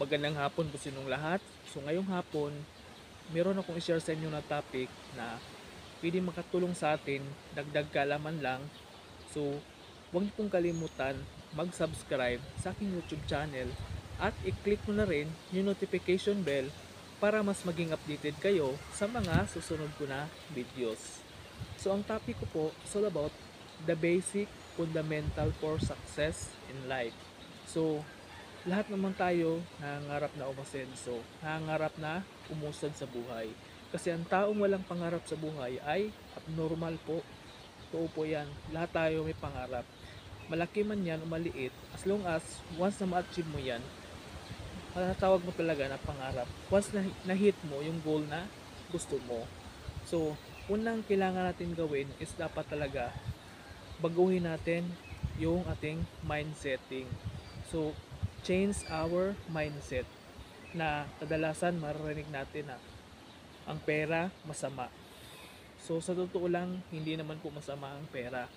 Magandang hapon po sinyong lahat. So ngayong hapon, meron akong i-share sa inyo na topic na pwede makatulong sa atin, dagdag kaalaman lang. So huwag niyo pong kalimutan mag-subscribe sa aking YouTube channel at i-click mo na rin yung notification bell para mas maging updated kayo sa mga susunod ko na videos. So ang topic ko po is all about the basic fundamental for success in life. So lahat naman tayo nangangarap na umasenso, nangangarap na umusad sa buhay. Kasi ang taong walang pangarap sa buhay ay abnormal po. Totoo po yan. Lahat tayo may pangarap. Malaki man yan o maliit, as long as once na ma-achieve mo yan, matatawag mo talaga na pangarap. Once na-hit mo yung goal na gusto mo. So, unang kailangan natin gawin is dapat talaga baguhin natin yung ating mindsetting. So, change our mindset na kadalasan maririnig natin na ang pera masama. So, sa totoo lang, hindi naman po masama ang pera.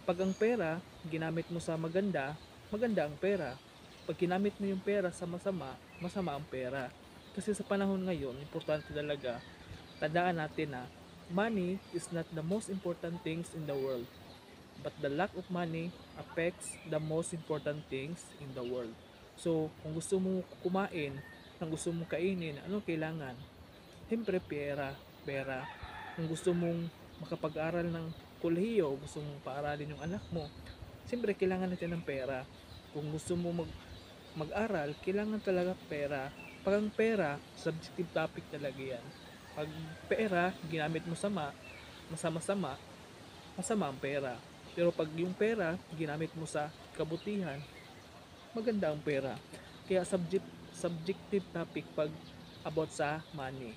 Pag ang pera, ginamit mo sa maganda, maganda ang pera. Pag ginamit mo yung pera sa masama, masama ang pera. Kasi sa panahon ngayon, importante talaga, tandaan natin na money is not the most important things in the world. But the lack of money affects the most important things in the world. So, kung gusto mo kumain, kung gusto mong kainin, ano kailangan? Siyempre, pera. Kung gusto mong makapag-aral ng kolehiyo, gusto mong paaralin yung anak mo, siyempre, kailangan natin ng pera. Kung gusto mo mag-aral, kailangan talaga pera. Pag ang pera, subjective topic talaga yan. Pag pera, ginamit mo masama ang pera. Pero pag yung pera, ginamit mo sa kabutihan, maganda ang pera. Kaya subjective topic pag about sa money.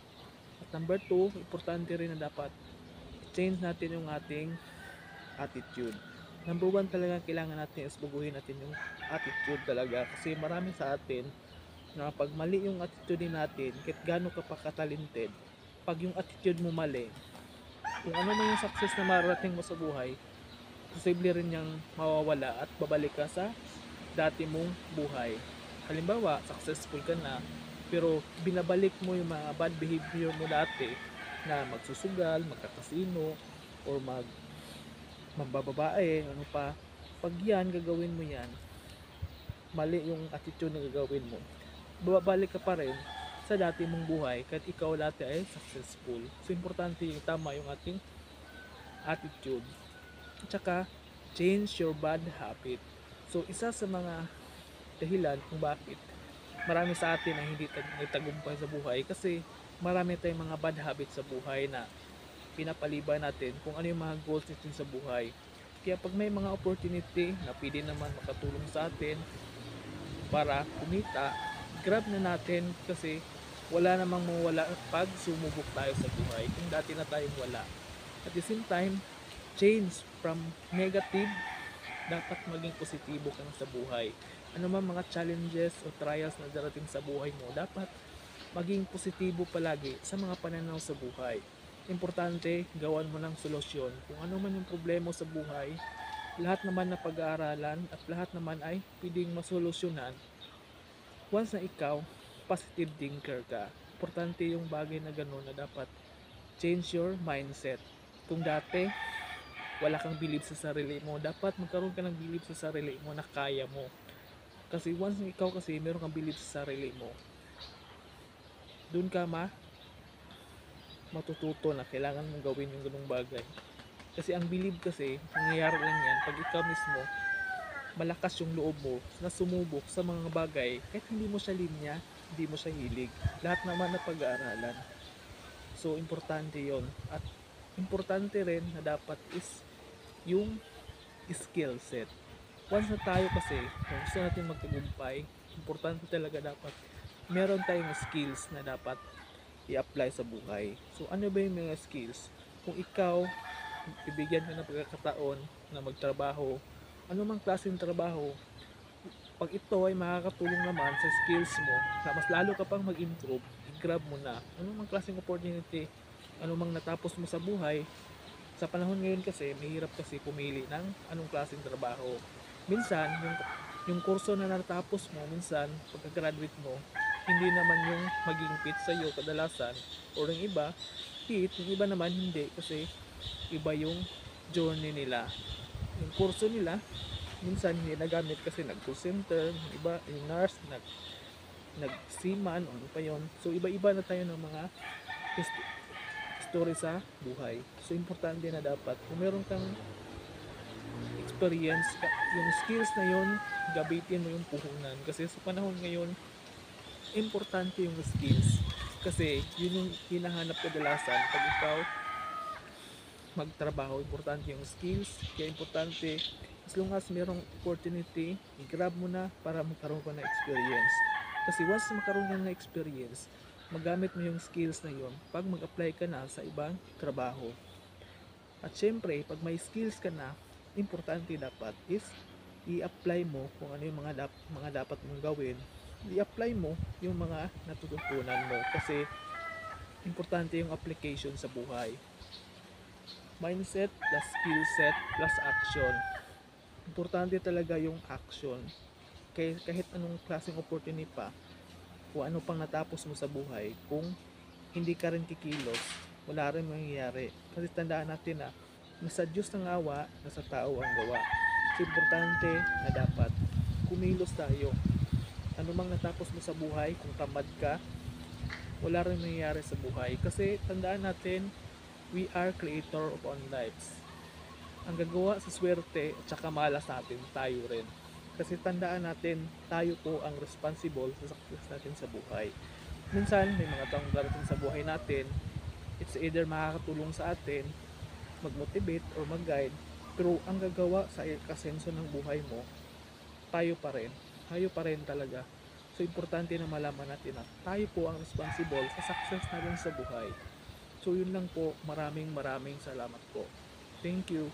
At number 2, importante rin na dapat change natin yung ating attitude. Number 1 talaga kailangan natin is baguhin natin yung attitude talaga. Kasi marami sa atin na pag mali yung attitude natin, kahit gaano ka pa katalented, pag yung attitude mo mali, kung ano man yung success na mararating mo sa buhay, posible rin niyang mawawala at babalik ka sa dati mong buhay. Halimbawa, successful ka na, pero binabalik mo yung mga bad behavior mo dati na magsusugal, magkakasino, or mambababae, ano pa. Pag yan, gagawin mo yan, mali yung attitude na gagawin mo. Babalik ka pa rin sa dati mong buhay kahit ikaw dati ay successful. So, importante yung tama yung ating attitude. At saka, change your bad habit. So, isa sa mga dahilan kung bakit marami sa atin ang hindi nagtagumpay sa buhay kasi marami tayong mga bad habits sa buhay na pinapaliban natin kung ano yung mga goals natin sa buhay. Kaya pag may mga opportunity na pwede naman makatulong sa atin para kumita, grab na natin kasi wala namang mawala pag sumubok tayo sa buhay kung dati na tayong wala. At the same time, change from negative, dapat maging positibo ka na sa buhay. Ano man mga challenges o trials na darating sa buhay mo, dapat maging positibo palagi sa mga pananaw sa buhay. Importante, gawan mo ng solusyon. Kung ano man yung problema sa buhay, lahat naman na pag-aaralan at lahat naman ay pwedeng masolusyonan once na ikaw positive thinker ka. Importante yung bagay na gano'n na dapat change your mindset. Kung dati wala kang believe sa sarili mo, dapat magkaroon ka ng believe sa sarili mo na kaya mo. Kasi once ikaw kasi meron kang believe sa sarili mo, doon ka matututo na kailangan mong gawin yung ganung bagay. Kasi ang believe kasi, nangyayari lang yan pag ikaw mismo malakas yung loob mo na sumubok sa mga bagay kahit hindi mo siya linya, hindi mo siya hilig. Lahat naman na pag-aaralan. So, importante yon. At importante rin na dapat is yung skill set. Once na tayo kasi, kung gusto natin magtagumpay, importante talaga dapat meron tayong skills na dapat i-apply sa buhay. So, ano ba yung mga skills? Kung ikaw, ibigyan ka ng pagkakataon na magtrabaho, ano mang klaseng trabaho, pag ito ay makakatulong naman sa skills mo, na mas lalo ka pang mag-improve, i-grab mo na. Ano mang klaseng opportunity, ano mang natapos mo sa buhay, sa panahon ngayon kasi, mahirap kasi pumili ng anong klaseng trabaho. Minsan, yung yung kurso na natapos mo minsan pagka-graduate mo, hindi naman yung maging fit sa iyo kadalasan, or yung iba fit, yung iba naman hindi kasi iba yung journey nila. Yung kurso nila minsan hindi nagamit kasi nag-call center, yung iba yung nurse nag-seaman o ano pa yon. So iba-iba na tayo ng mga story sa buhay. So importante na dapat kung meron kang experience, yung skills na yon, gabitin mo yung puhunan. Kasi sa panahon ngayon, importante yung skills. Kasi yun yung hinahanap kadalasan pag ikaw magtrabaho. Importante yung skills. Kaya importante, as long as merong opportunity, i-grab mo na para magkaroon ka ng experience. Kasi once makaroon ka ng experience, magamit mo yung skills na yon pag mag-apply ka na sa ibang trabaho. At syempre, pag may skills ka na, importante dapat is i-apply mo kung ano yung mga dapat mong gawin. I-apply mo yung mga natututunan mo kasi importante yung application sa buhay. Mindset plus skill set plus action. Importante talaga yung action. Kahit anong klaseng opportunity pa, kung ano pang natapos mo sa buhay, kung hindi ka rin kikilos, wala rin mangyayari. Kasi tandaan natin na nasa Diyos ang awa, nasa tao ang gawa. So, importante na dapat kumilos tayo. Ano mang natapos mo sa buhay, kung tamad ka, wala rin nangyayari sa buhay. Kasi tandaan natin, we are creator of our lives. Ang gagawa sa swerte at saka malas natin, tayo rin. Kasi tandaan natin, tayo po ang responsible sa success natin sa buhay. Minsan, may mga taong darating sa buhay natin, it's either makakatulong sa atin, mag-motivate or mag-guide, pero ang gagawa sa kasenso ng buhay mo, tayo pa rin. Tayo pa rin talaga. So, importante na malaman natin na tayo po ang responsible sa success natin sa buhay. So, yun lang po. Maraming salamat po. Thank you.